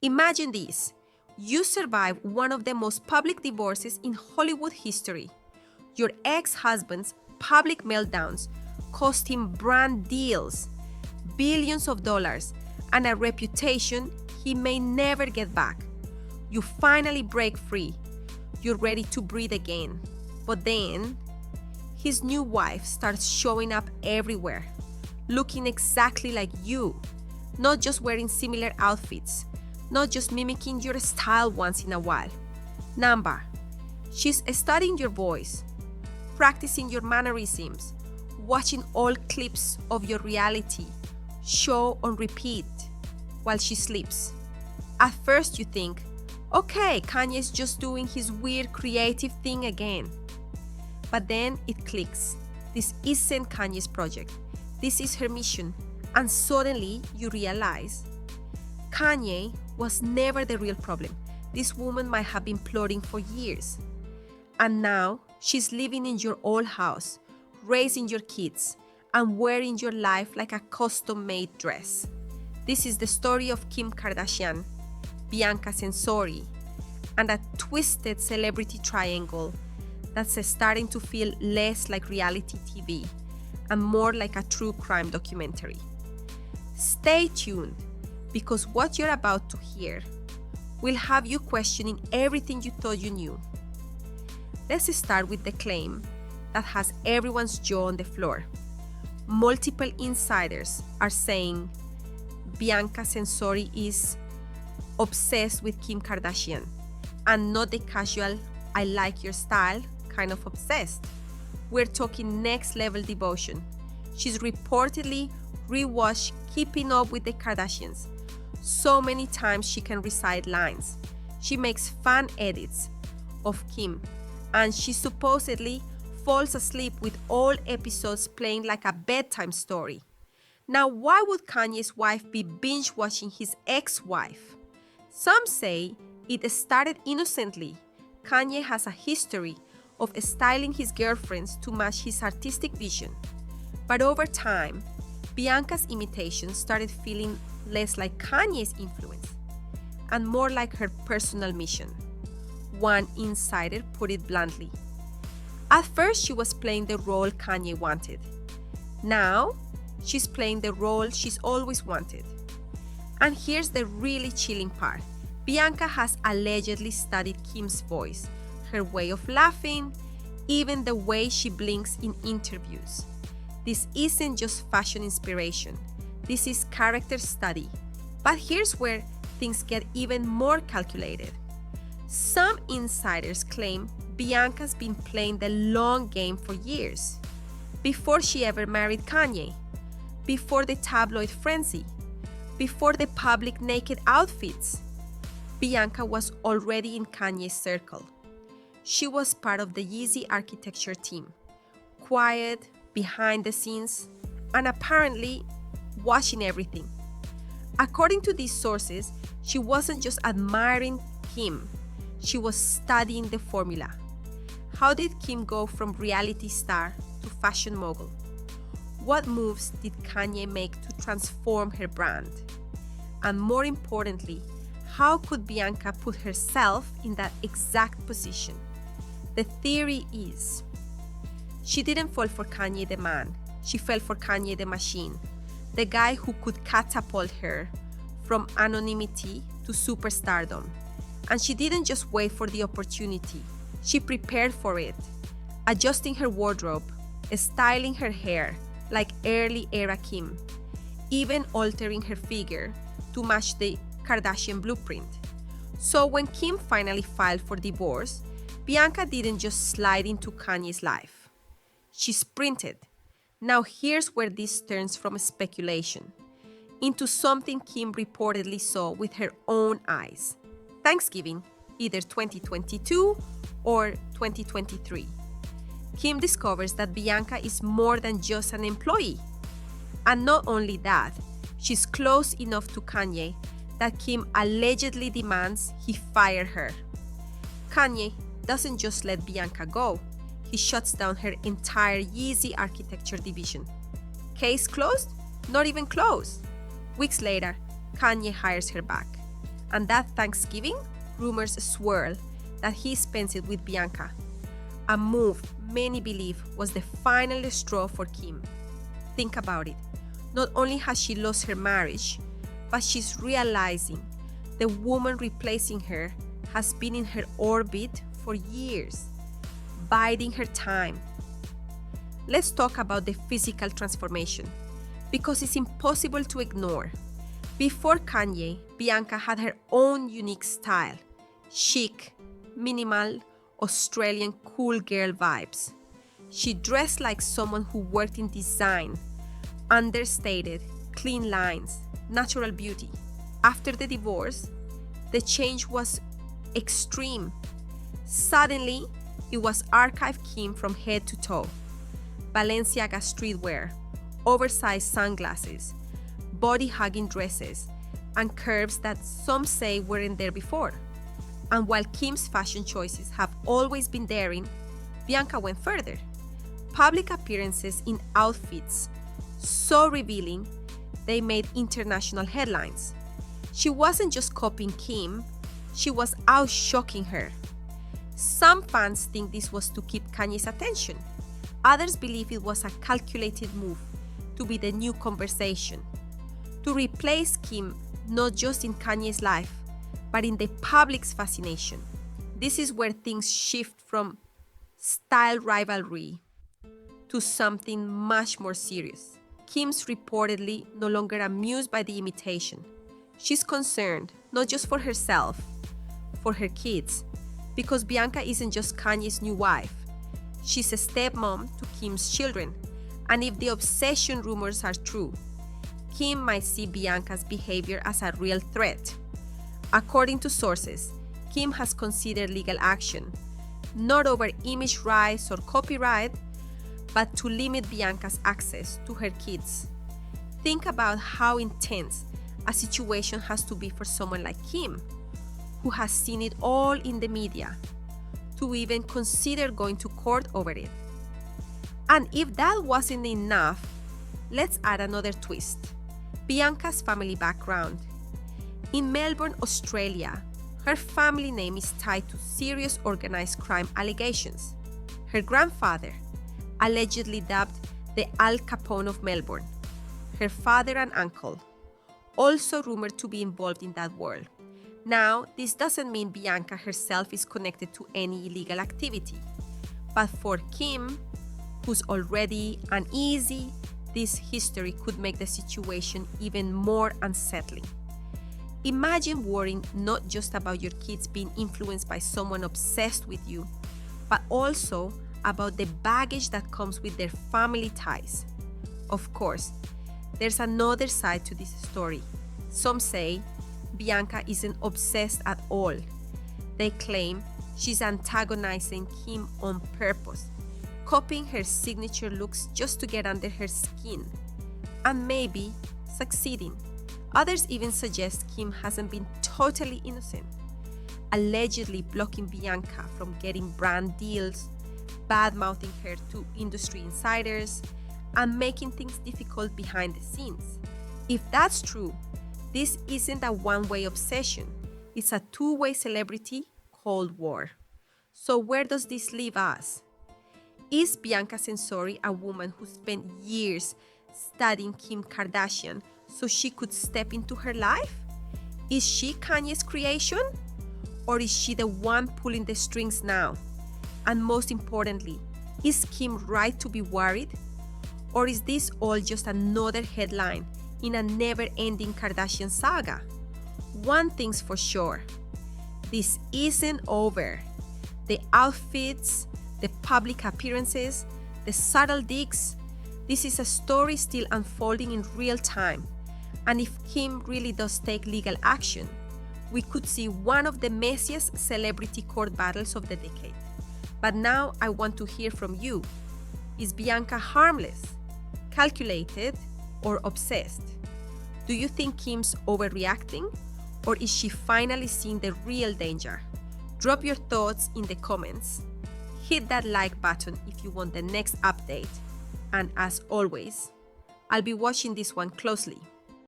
Imagine this. You survive one of the most public divorces in Hollywood history. Your ex-husband's public meltdowns cost him brand deals, billions of dollars, and a reputation he may never get back. You finally break free. You're ready to breathe again. But then, his new wife starts showing up everywhere, looking exactly like you, not just wearing similar outfits, not just mimicking your style once in a while. Number, she's studying your voice, practicing your mannerisms, watching all clips of your reality show on repeat while she sleeps. At first you think, okay, Kanye's just doing his weird creative thing again. But then it clicks. This isn't Kanye's project. This is her mission. And suddenly you realize Kanye was never the real problem. This woman might have been plotting for years. And now she's living in your old house, raising your kids, and wearing your life like a custom-made dress. This is the story of Kim Kardashian, Bianca Censori, and a twisted celebrity triangle that's starting to feel less like reality TV and more like a true crime documentary. Stay tuned, because what you're about to hear will have you questioning everything you thought you knew. Let's start with the claim that has everyone's jaw on the floor. Multiple insiders are saying Bianca Censori is obsessed with Kim Kardashian, and not the casual, I like your style kind of obsessed. We're talking next level devotion. She's reportedly rewatched Keeping Up with the Kardashians so many times she can recite lines. She makes fan edits of Kim, and she supposedly falls asleep with all episodes playing like a bedtime story. Now, why would Kanye's wife be binge-watching his ex-wife? Some say it started innocently. Kanye has a history of styling his girlfriends to match his artistic vision. But over time, Bianca's imitations started feeling less like Kanye's influence and more like her personal mission. One insider put it bluntly. At first, she was playing the role Kanye wanted. Now, she's playing the role she's always wanted. And here's the really chilling part. Bianca has allegedly studied Kim's voice, her way of laughing, even the way she blinks in interviews. This isn't just fashion inspiration. This is character study. But here's where things get even more calculated. Some insiders claim Bianca's been playing the long game for years. Before she ever married Kanye, before the tabloid frenzy, before the public naked outfits, Bianca was already in Kanye's circle. She was part of the Yeezy architecture team, quiet, behind the scenes, and apparently watching everything. According to these sources, she wasn't just admiring Kim, she was studying the formula. How did Kim go from reality star to fashion mogul? What moves did Kanye make to transform her brand? And more importantly, how could Bianca put herself in that exact position? The theory is, she didn't fall for Kanye the man, she fell for Kanye the machine, the guy who could catapult her from anonymity to superstardom. And she didn't just wait for the opportunity, she prepared for it, adjusting her wardrobe, styling her hair like early era Kim, even altering her figure to match the Kardashian blueprint. So when Kim finally filed for divorce, Bianca didn't just slide into Kanye's life. She sprinted. Now here's where this turns from speculation into something Kim reportedly saw with her own eyes. Thanksgiving, either 2022 or 2023. Kim discovers that Bianca is more than just an employee. And not only that, she's close enough to Kanye that Kim allegedly demands he fire her. Kanye doesn't just let Bianca go, he shuts down her entire Yeezy architecture division. Case closed? Not even close. Weeks later, Kanye hires her back. And that Thanksgiving, rumors swirl that he spent it with Bianca, a move many believe was the final straw for Kim. Think about it. Not only has she lost her marriage, but she's realizing the woman replacing her has been in her orbit for years, biding her time. Let's talk about the physical transformation, because it's impossible to ignore. Before Kanye, Bianca had her own unique style, chic, minimal, Australian cool girl vibes. She dressed like someone who worked in design, understated, clean lines, natural beauty. After the divorce, the change was extreme. Suddenly, it was archive Kim from head to toe. Balenciaga streetwear, oversized sunglasses, body-hugging dresses, and curves that some say weren't there before. And while Kim's fashion choices have always been daring, Bianca went further. Public appearances in outfits so revealing, they made international headlines. She wasn't just copying Kim, she was out-shocking her. Some fans think this was to keep Kanye's attention. Others believe it was a calculated move to be the new conversation, to replace Kim not just in Kanye's life, but in the public's fascination. This is where things shift from style rivalry to something much more serious. Kim's reportedly no longer amused by the imitation. She's concerned, not just for herself, for her kids, because Bianca isn't just Kanye's new wife. She's a stepmom to Kim's children, and if the obsession rumors are true, Kim might see Bianca's behavior as a real threat. According to sources, Kim has considered legal action, not over image rights or copyright, but to limit Bianca's access to her kids. Think about how intense a situation has to be for someone like Kim, who has seen it all in the media, to even consider going to court over it. And if that wasn't enough, let's add another twist: Bianca's family background. In Melbourne, Australia, her family name is tied to serious organized crime allegations. Her grandfather, allegedly dubbed the Al Capone of Melbourne, her father and uncle, also rumored to be involved in that world. Now, this doesn't mean Bianca herself is connected to any illegal activity, but for Kim, who's already uneasy, this history could make the situation even more unsettling. Imagine worrying not just about your kids being influenced by someone obsessed with you, but also about the baggage that comes with their family ties. Of course, there's another side to this story. Some say Bianca isn't obsessed at all. They claim she's antagonizing Kim on purpose, copying her signature looks just to get under her skin, and maybe succeeding. Others even suggest Kim hasn't been totally innocent, allegedly blocking Bianca from getting brand deals, bad-mouthing her to industry insiders, and making things difficult behind the scenes. If that's true, this isn't a one-way obsession. It's a two-way celebrity cold war. So where does this leave us? Is Bianca Censori a woman who spent years studying Kim Kardashian so she could step into her life? Is she Kanye's creation? Or is she the one pulling the strings now? And most importantly, is Kim right to be worried? Or is this all just another headline in a never-ending Kardashian saga? One thing's for sure, this isn't over. The outfits, the public appearances, the subtle digs, this is a story still unfolding in real time. And if Kim really does take legal action, we could see one of the messiest celebrity court battles of the decade. But now I want to hear from you. Is Bianca harmless, calculated, or obsessed? Do you think Kim's overreacting, or is she finally seeing the real danger? Drop your thoughts in the comments. Hit that like button if you want the next update. And as always, I'll be watching this one closely.